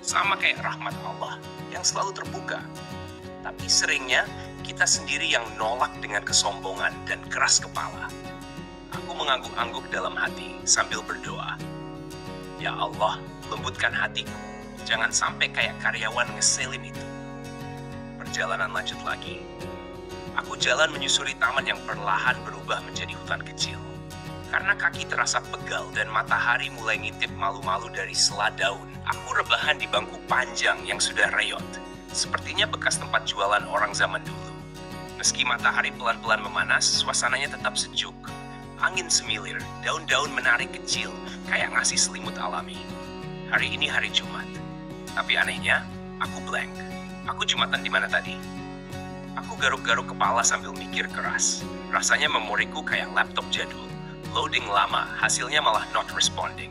Sama kayak rahmat Allah yang selalu terbuka. Tapi seringnya kita sendiri yang nolak dengan kesombongan dan keras kepala. Aku mengangguk-angguk dalam hati sambil berdoa. Ya Allah, lembutkan hatiku. Jangan sampai kayak karyawan ngeselin itu. Perjalanan lanjut lagi. Aku jalan menyusuri taman yang perlahan berubah menjadi hutan kecil. Karena kaki terasa pegal dan matahari mulai ngintip malu-malu dari sela daun, aku rebahan di bangku panjang yang sudah reyot. Sepertinya bekas tempat jualan orang zaman dulu. Meski matahari pelan-pelan memanas, suasananya tetap sejuk. Angin semilir, daun-daun menarik kecil, kayak ngasih selimut alami. Hari ini hari Jumat. Tapi anehnya, aku blank. Aku Jumatan di mana tadi? Aku garuk-garuk kepala sambil mikir keras. Rasanya memoriku kayak laptop jadul. Loading lama, hasilnya malah not responding.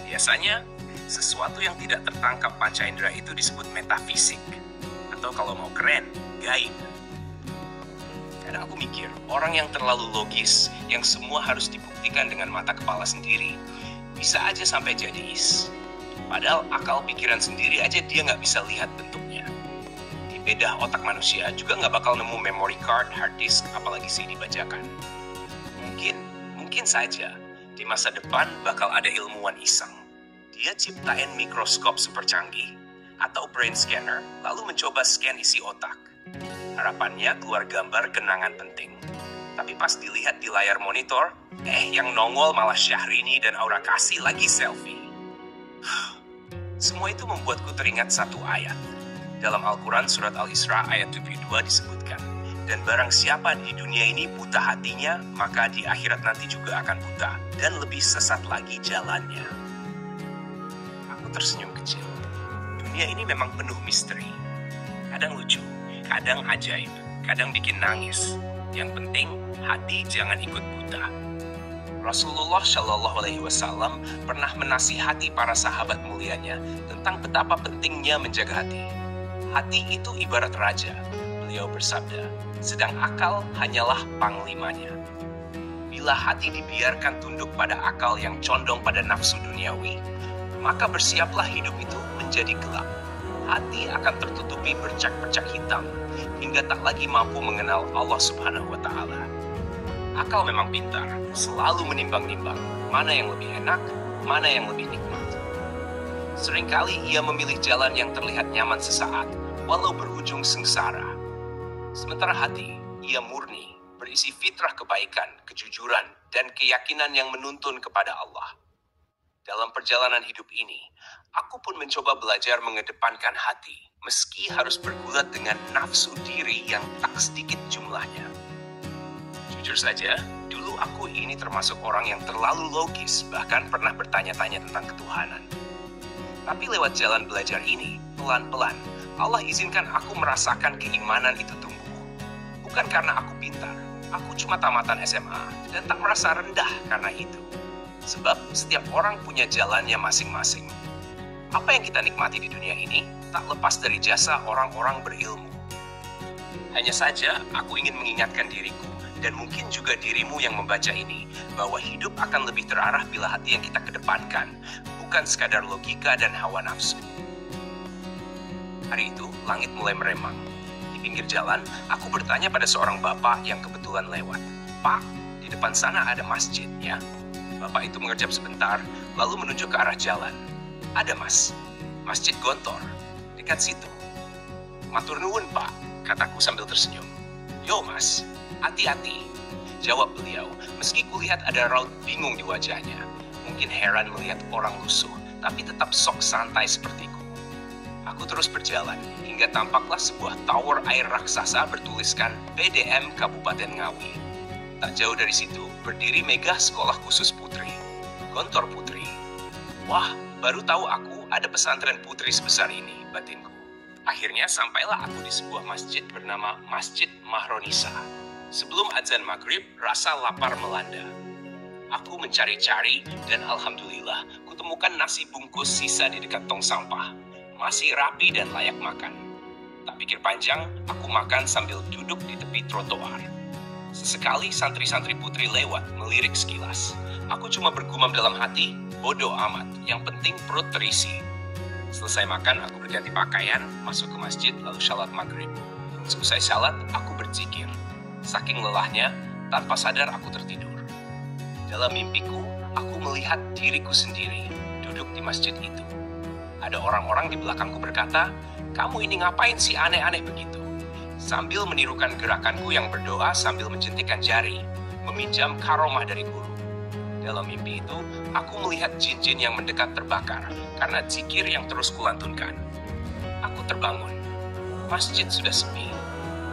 Biasanya, sesuatu yang tidak tertangkap panca indera itu disebut metafisik. Atau kalau mau keren, gaib. Kadang aku mikir, orang yang terlalu logis, yang semua harus dibuktikan dengan mata kepala sendiri, bisa aja sampai jadiis. Padahal akal pikiran sendiri aja dia nggak bisa lihat bentuknya. Di bedah otak manusia juga nggak bakal nemu memory card, hard disk, apalagi CD bajakan. Mungkin saja, di masa depan bakal ada ilmuwan iseng. Dia ciptain mikroskop super canggih, atau brain scanner, lalu mencoba scan isi otak. Harapannya keluar gambar kenangan penting. Tapi pas dilihat di layar monitor, yang nongol malah Syahrini dan Aura Kasih lagi selfie. Semua itu membuatku teringat satu ayat. Dalam Al-Quran surat Al-Isra ayat 72 disebutkan, dan barang siapa di dunia ini buta hatinya, maka di akhirat nanti juga akan buta, dan lebih sesat lagi jalannya. Aku tersenyum kecil. Dunia ini memang penuh misteri. Kadang lucu, kadang ajaib, kadang bikin nangis. Yang penting, hati jangan ikut buta. Rasulullah Shallallahu Alaihi Wasallam pernah menasihati para sahabat mulianya tentang betapa pentingnya menjaga hati. Hati itu ibarat raja. Beliau bersabda, sedang akal hanyalah panglimanya. Bila hati dibiarkan tunduk pada akal yang condong pada nafsu duniawi, maka bersiaplah hidup itu menjadi gelap. Hati akan tertutupi bercak-bercak hitam, hingga tak lagi mampu mengenal Allah Subhanahu wa Ta'ala. Akal memang pintar, selalu menimbang-nimbang mana yang lebih enak, mana yang lebih nikmat. Seringkali ia memilih jalan yang terlihat nyaman sesaat, walau berujung sengsara. Sementara hati, ia murni, berisi fitrah kebaikan, kejujuran, dan keyakinan yang menuntun kepada Allah. Dalam perjalanan hidup ini, aku pun mencoba belajar mengedepankan hati, meski harus bergulat dengan nafsu diri yang tak sedikit jumlahnya. Jujur saja, dulu aku ini termasuk orang yang terlalu logis, bahkan pernah bertanya-tanya tentang ketuhanan. Tapi lewat jalan belajar ini, pelan-pelan, Allah izinkan aku merasakan keimanan itu tumbuh. Bukan karena aku pintar, aku cuma tamatan SMA dan tak merasa rendah karena itu. Sebab setiap orang punya jalannya masing-masing. Apa yang kita nikmati di dunia ini tak lepas dari jasa orang-orang berilmu. Hanya saja aku ingin mengingatkan diriku dan mungkin juga dirimu yang membaca ini bahwa hidup akan lebih terarah bila hati yang kita kedepankan bukan sekadar logika dan hawa nafsu. Hari itu langit mulai meremang. Pinggir jalan, aku bertanya pada seorang bapak yang kebetulan lewat. Pak, di depan sana ada masjid, ya? Bapak itu mengerjap sebentar, lalu menunjuk ke arah jalan. Ada mas, Masjid Gontor, dekat situ. Matur nuwun pak, kataku sambil tersenyum. Yo mas, hati-hati, jawab beliau, meski kulihat ada raut bingung di wajahnya. Mungkin heran melihat orang lusuh, tapi tetap sok santai sepertiku. Aku terus berjalan, hingga tampaklah sebuah tower air raksasa bertuliskan PDM Kabupaten Ngawi. Tak jauh dari situ, berdiri megah sekolah khusus putri, Gontor Putri. Wah, baru tahu aku ada pesantren putri sebesar ini, batinku. Akhirnya sampailah aku di sebuah masjid bernama Masjid Mahronisa. Sebelum azan maghrib, rasa lapar melanda. Aku mencari-cari dan alhamdulillah kutemukan nasi bungkus sisa di dekat tong sampah. Masih rapi dan layak makan. Tak pikir panjang, aku makan sambil duduk di tepi trotoar. Sesekali santri-santri putri lewat melirik sekilas. Aku cuma bergumam dalam hati, bodoh amat, yang penting perut terisi. Selesai makan, aku berganti pakaian, masuk ke masjid, lalu salat maghrib. Selesai salat, aku berzikir. Saking lelahnya, tanpa sadar aku tertidur. Dalam mimpiku, aku melihat diriku sendiri duduk di masjid itu. Ada orang-orang di belakangku berkata, "Kamu ini ngapain sih aneh-aneh begitu?" Sambil menirukan gerakanku yang berdoa sambil menjentikkan jari, meminjam karomah dari guru. Dalam mimpi itu, aku melihat jin-jin yang mendekat terbakar karena zikir yang terus kulantunkan. Aku terbangun. Masjid sudah sepi.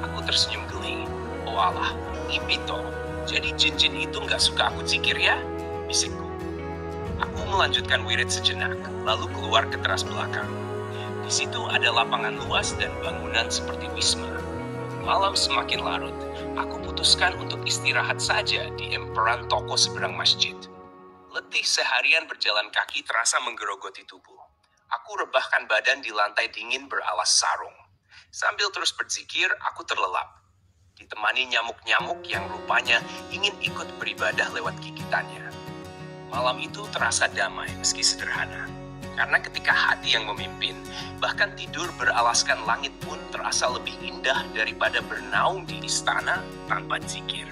Aku tersenyum geli. Oh Allah, mimpi toh. Jadi jin-jin itu nggak suka aku zikir ya? Bisikku. Aku melanjutkan wirid sejenak, lalu keluar ke teras belakang. Di situ ada lapangan luas dan bangunan seperti wisma. Malam semakin larut, aku putuskan untuk istirahat saja di emperan toko seberang masjid. Letih seharian berjalan kaki terasa menggerogoti tubuh. Aku rebahkan badan di lantai dingin beralas sarung. Sambil terus berzikir, aku terlelap. Ditemani nyamuk-nyamuk yang rupanya ingin ikut beribadah lewat gigitannya. Malam itu terasa damai meski sederhana. Karena ketika hati yang memimpin, bahkan tidur beralaskan langit pun terasa lebih indah daripada bernaung di istana tanpa zikir.